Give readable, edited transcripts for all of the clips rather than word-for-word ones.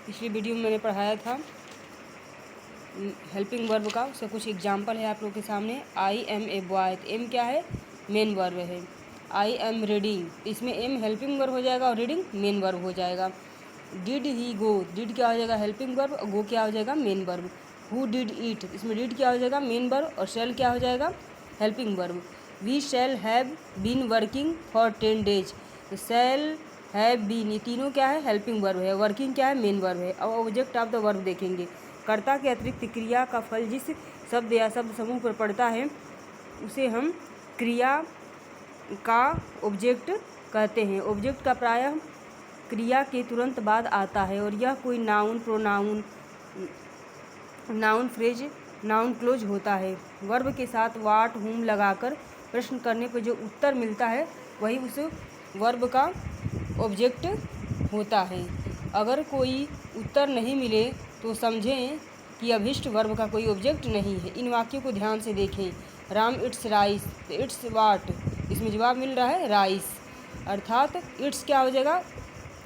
पिछली वीडियो में मैंने पढ़ाया था हेल्पिंग वर्ब का, उसका कुछ एग्जाम्पल है आप लोगों के सामने। आई एम ए बॉय, तो एम क्या है, मेन वर्ब है। आई एम रीडिंग, इसमें एम हेल्पिंग वर्ब हो जाएगा और रीडिंग मेन वर्ब हो जाएगा। डिड ही गो, डिड क्या हो जाएगा हेल्पिंग वर्ब और गो क्या हो जाएगा मेन वर्ब। हु डिड ईट, इसमें डिड क्या हो जाएगा मेन वर्ब और शेल क्या हो जाएगा helping verb. We shall have been working for 10 days, तो शैल हैव बीन ये तीनों क्या है हेल्पिंग वर्ब है, वर्किंग क्या है मेन वर्ब है। अब ऑब्जेक्ट ऑफ द वर्ब देखेंगे। कर्ता के अतिरिक्त क्रिया का फल जिस शब्द या शब्द समूह पर पड़ता है उसे हम क्रिया का ऑब्जेक्ट कहते हैं। ऑब्जेक्ट का प्रायः क्रिया के तुरंत बाद आता है और यह कोई noun, pronoun, noun phrase, noun close होता है। वर्ब के साथ वाट, हुम लगाकर प्रश्न करने पर जो उत्तर मिलता है वही उस वर्ब का ऑब्जेक्ट होता है। अगर कोई उत्तर नहीं मिले तो समझें कि अभिष्ट वर्ब का कोई ऑब्जेक्ट नहीं है। इन वाक्यों को ध्यान से देखें। राम इट्स राइस, तो इट्स वाट, इसमें जवाब मिल रहा है राइस, अर्थात इट्स क्या हो जाएगा,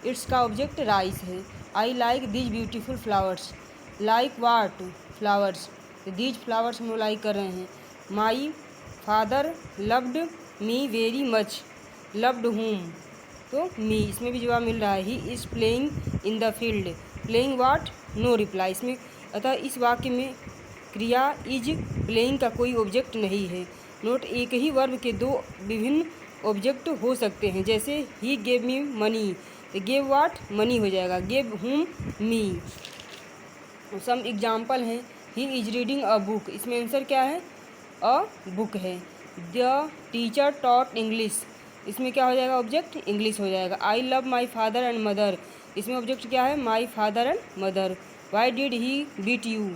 इट्स का ऑब्जेक्ट राइस है। I like these beautiful flowers, like what flowers, तो दीज फ्लावर्स हम लाइक कर रहे हैं। My father loved me very much, loved whom, तो मी, इसमें भी जवाब मिल रहा है। He is playing in the field, playing what, no reply, इसमें अतः इस वाक्य में क्रिया इज प्लेइंग का कोई ऑब्जेक्ट नहीं है। नोट, एक ही वर्ब के दो विभिन्न ऑब्जेक्ट हो सकते हैं, जैसे ही गेव मी मनी, तो गेव वाट मनी हो जाएगा, gave whom me. Some example हैं। He is reading a book, इसमें आंसर क्या है अ बुक है। द टीचर टॉट इंग्लिश, इसमें क्या हो जाएगा ऑब्जेक्ट इंग्लिश हो जाएगा। I love my father and mother, इसमें ऑब्जेक्ट क्या है my father and mother. Why did he beat you,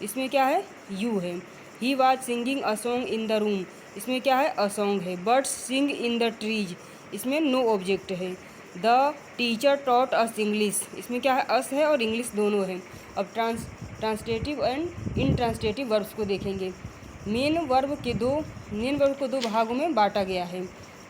इसमें क्या है यू है। He was singing a song in the room, इसमें क्या है अ सॉन्ग है। Birds sing in the trees, इसमें नो ऑब्जेक्ट है। The teacher taught us English, इसमें क्या है अस है और इंग्लिश दोनों है। अब ट्रांसलेटिव एंड इनट्रांसलेटिव वर्ब्स को देखेंगे। मेन वर्ब को दो भागों में बांटा गया है।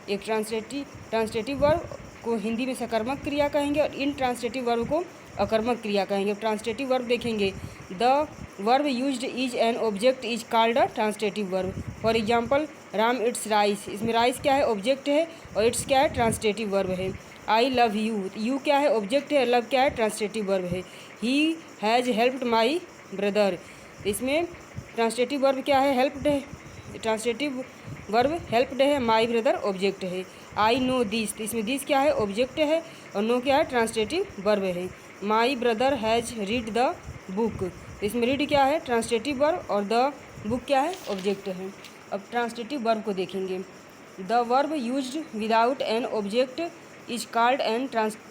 एक ट्रांसलेटिव वर्ब को हिंदी में सकर्मक क्रिया कहेंगे और इनट्रांसलेटिव वर्ब को अकर्मक क्रिया कहेंगे। ट्रांसलेटिव वर्ब देखेंगे। The verb used is an object is called a translative verb. For example Ram it's rice, इसमें राइस क्या है ऑब्जेक्ट है और इट्स क्या है ट्रांसलेटिव वर्ब है। आई लव यू, यू क्या है ऑब्जेक्ट है, लव क्या है ट्रांसलेटिव वर्ब है। He has helped my brother, इसमें ट्रांसलेटिव वर्ब क्या है हेल्प्ड है, ट्रांसलेटिव वर्ब हेल्प्ड है, माई ब्रदर ऑब्जेक्ट है। आई नो दिस, इसमें दिस क्या है ऑब्जेक्ट है और नो क्या है ट्रांसलेटिव वर्ब है। My brother has read the book, इसमें रीड क्या है ट्रांसलेटिव वर्ब और द बुक क्या है ऑब्जेक्ट है। अब ट्रांसलेटिव वर्ब को देखेंगे। The verb used without an object is called an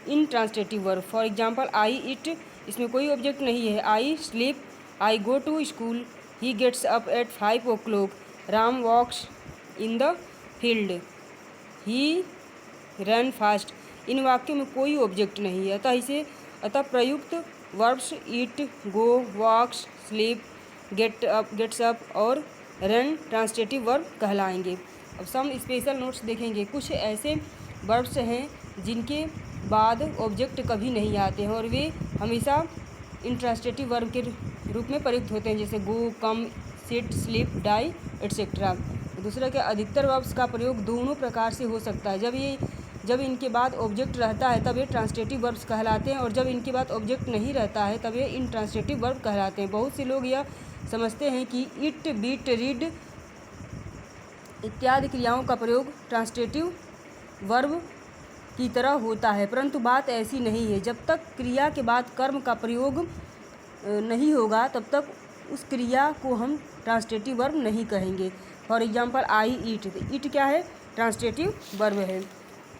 intransitive verb. For example I eat, इसमें कोई ऑब्जेक्ट नहीं है। I sleep, I go to school, he gets up at 5 o'clock, Ram walks in the field, he run fast. इन वाक्यों में कोई object नहीं है, अतः प्रयुक्त वर्ब्स ईट, गो, वॉक्स, स्लीप, गेट्स अप और रन ट्रांसलेटिव वर्ब कहलाएंगे। अब सम स्पेशल नोट्स देखेंगे। कुछ ऐसे वर्ब्स हैं जिनके बाद ऑब्जेक्ट कभी नहीं आते हैं और वे हमेशा इनट्रांसलेटिव वर्ब के रूप में प्रयुक्त होते हैं, जैसे गो, कम, सिट, स्लीप, डाई एट्सेट्रा। दूसरा क्या, अधिकतर वर्ब्स का प्रयोग दोनों प्रकार से हो सकता है। जब इनके बाद ऑब्जेक्ट रहता है तब ये ट्रांसलेटिव वर्ब्स कहलाते हैं और जब इनके बाद ऑब्जेक्ट नहीं रहता है तब ये इनट्रांसलेटिव वर्ब कहलाते हैं। बहुत से लोग यह समझते हैं कि इट, बीट, रीड इत्यादि क्रियाओं का प्रयोग ट्रांसलेटिव वर्ब की तरह होता है, परंतु बात ऐसी नहीं है। जब तक क्रिया के बाद कर्म का प्रयोग नहीं होगा तब तक उस क्रिया को हम ट्रांसलेटिव वर्ब नहीं कहेंगे। फॉर एग्जांपल आई ईट, ईट क्या है ट्रांसलेटिव वर्ब है।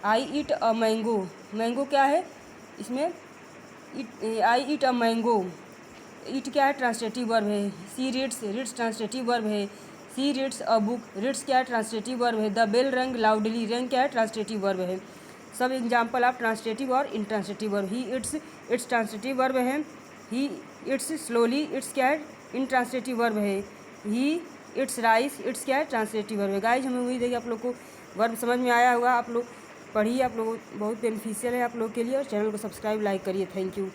आई ईट अ मैंगो, मैंगो क्या है इसमें आई ईट अ मैंगो, ईट क्या है ट्रांसलेटिव वर्ब है। सी रीड्स, रीड्स ट्रांसलेटिव वर्ब है। सी रीड्स अ बुक, रीड्स क्या है ट्रांसलेटिव वर्ब है। द बेल रंग लाउडली, रंग क्या है ट्रांसलेटिव वर्ब है। सब एग्जाम्पल ऑफ ट्रांसलेटिव और intransitive verb. He eats transitive verb है। ही इट्स स्लोली, इट्स क्या है इनट्रांसलेटिव वर्ब है। ही इट्स राइस, इट्स क्या है ट्रांसलेटिव वर्ब है। गाइज हमें उम्मीद है कि आप लोग को वर्ब समझ में आया होगा। आप लोग पढ़िए, आप लोग बहुत बेनिफिशियल है आप लोग के लिए और चैनल को सब्सक्राइब लाइक करिए। Thank you.